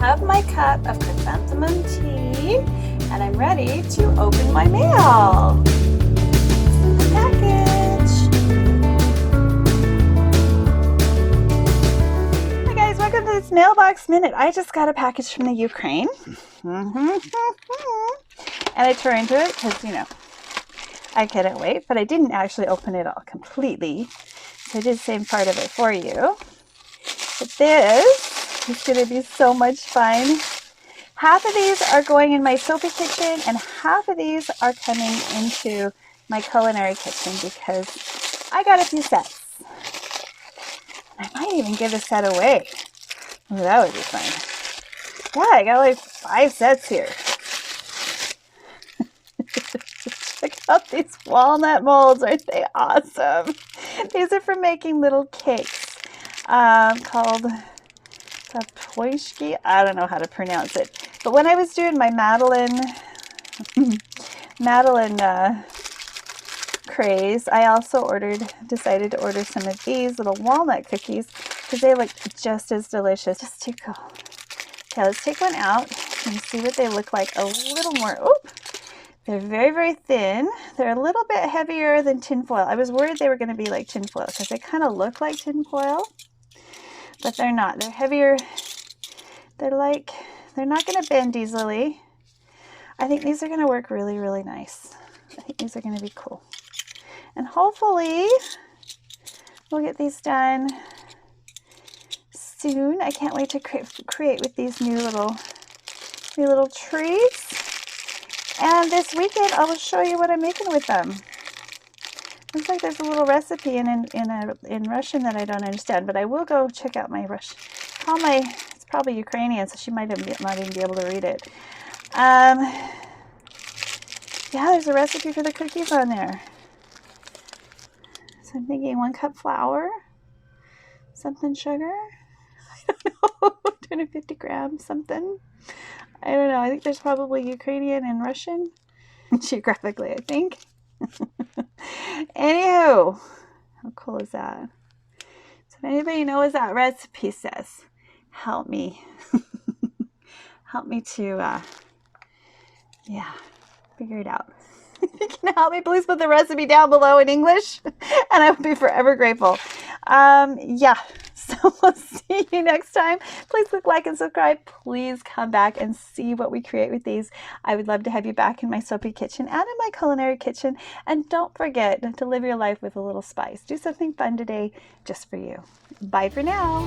have my cup of chrysanthemum tea, and I'm ready to open my mail. The package. Hi guys, welcome to this Mailbox Minute. I just got a package from the Ukraine. And I tore into it because, you know, I couldn't wait, but I didn't actually open it all completely. So I did save part of it for you. But this is going to be so much fun. Half of these are going in my soapy kitchen and half of these are coming into my culinary kitchen because I got a few sets. I might even give a set away. Oh, that would be fun. Yeah, I got like 5 sets here. Check out these walnut molds. Aren't they awesome? These are for making little cakes called Tapoishki. I don't know how to pronounce it. But when I was doing my Madeline craze, I also decided to order some of these little walnut cookies because they look just as delicious. Just too cool. Okay, let's take one out and see what they look like a little more. Oop! They're very, very thin. They're a little bit heavier than tinfoil. I was worried they were going to be like tinfoil because they kind of look like tinfoil, but they're not. They're heavier. They're not going to bend easily. I think these are going to work really, really nice. I think these are going to be cool. And hopefully we'll get these done soon. I can't wait to create with these new little trees. And this weekend, I will show you what I'm making with them. Looks like there's a little recipe in Russian that I don't understand, but I will go check out my Russian. It's probably Ukrainian, so she might not even be able to read it. Yeah, there's a recipe for the cookies on there. So I'm thinking 1 cup flour, something sugar, I don't know, 250 grams, something. I don't know. I think there's probably Ukrainian and Russian geographically, I think. Anywho, how cool is that? So if anybody knows that recipe says, help me. Help me to, figure it out. If you can help me, please put the recipe down below in English, and I will be forever grateful. So we'll see you next time. Please click like and subscribe. Please come back and see what we create with these. I would love to have you back in my soapy kitchen and in my culinary kitchen. And don't forget to live your life with a little spice. Do something fun today just for you. Bye for now.